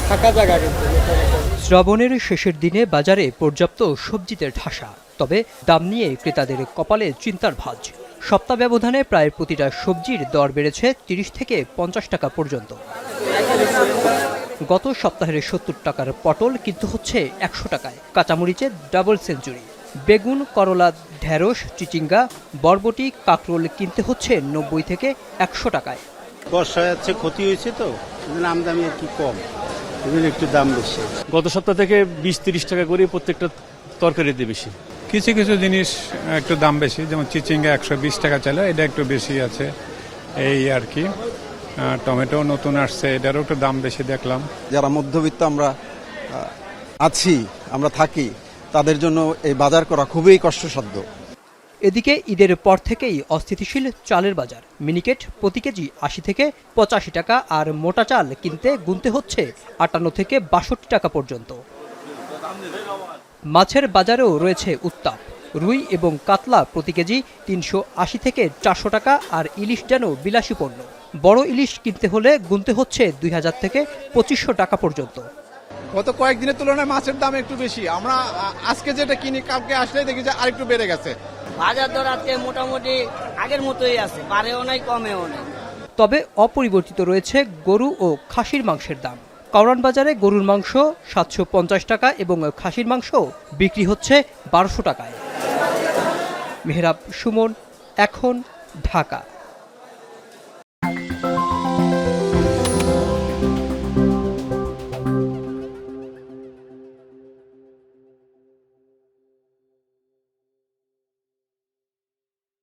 ফাঁকা জায়গা কিন্তু। শ্রাবণের শেষের দিনে বাজারে পর্যাপ্ত সবজিতে ঠাসা, তবে দাম নিয়ে ক্রেতাদের কপালে চিন্তার ভাঁজ। সপ্তাহ ব্যবধানে প্রায় প্রতিটা সবজির দর বেড়েছে ৩০ থেকে ৫০ টাকা পর্যন্ত। গত সপ্তাহের ৭০ টাকার পটল কিন্তু হচ্ছে ১০০ টাকায়, কাঁচামরিচের ডাবল সেঞ্চুরি। বেগুন, করলা, ঢেঁড়স, চিচিঙ্গা, বরবটি, কাঁকরোল কিনতে হচ্ছে ৯০ থেকে ১০০ টাকায়। বর্ষায় হচ্ছে ক্ষতি হয়েছে, তো আমদানি একটু কম, একটু দাম বেশি। গত সপ্তাহ থেকে ২০-৩০ টাকা করে প্রত্যেকটা তরকারিতে বেশি। কিছু কিছু জিনিস একটু দাম বেশি, যেমন চিচিঙ্গা ১২০ টাকা চাইলে, এটা একটু বেশি আছে এই আর কি। টমেটো নতুন আসছে, এটারও একটু দাম বেশি দেখলাম। যারা মধ্যবিত্ত আমরা থাকি, তাদের জন্য এই বাজার করা খুবই কষ্টসাধ্য। এদিকে ঈদের পর থেকেই অস্থিতিশীল চালের বাজার। মিনিকেট প্রতি কেজি ৮০ থেকে ৮৫ টাকা, আর মোটা চাল কিনতে গুনতে হচ্ছে ৫৮ থেকে ৬২ টাকা পর্যন্ত। মাছের বাজারেও রয়েছে উত্তাপ। রুই এবং কাতলা প্রতি কেজি ৩৮০ থেকে ৪০০ টাকা, আর ইলিশ যেন বিলাসী পণ্য। বড় ইলিশ কিনতে হলে গুনতে হচ্ছে ২০০০ থেকে ২৫০০ টাকা পর্যন্ত। গত কয়েকদিনের তুলনায় মাছের দাম একটু বেশি। আমরা আজকে যেটা কিনি, কালকে আসলে দেখি যে আরেকটু বেড়ে গেছে। বাজার দর আজকে মোটামুটি আগের মতোই আছে, বাড়েও নাই কমেও নাই। তবে অপরিবর্তিত রয়েছে গরু ও খাসির মাংসের দাম। কাউরান বাজারে গরুর মাংস ৭৫০ টাকা এবং খাসির মাংস বিক্রি হচ্ছে ১২০০ টাকায়। মেহরাব সুমন, এখন, ঢাকা।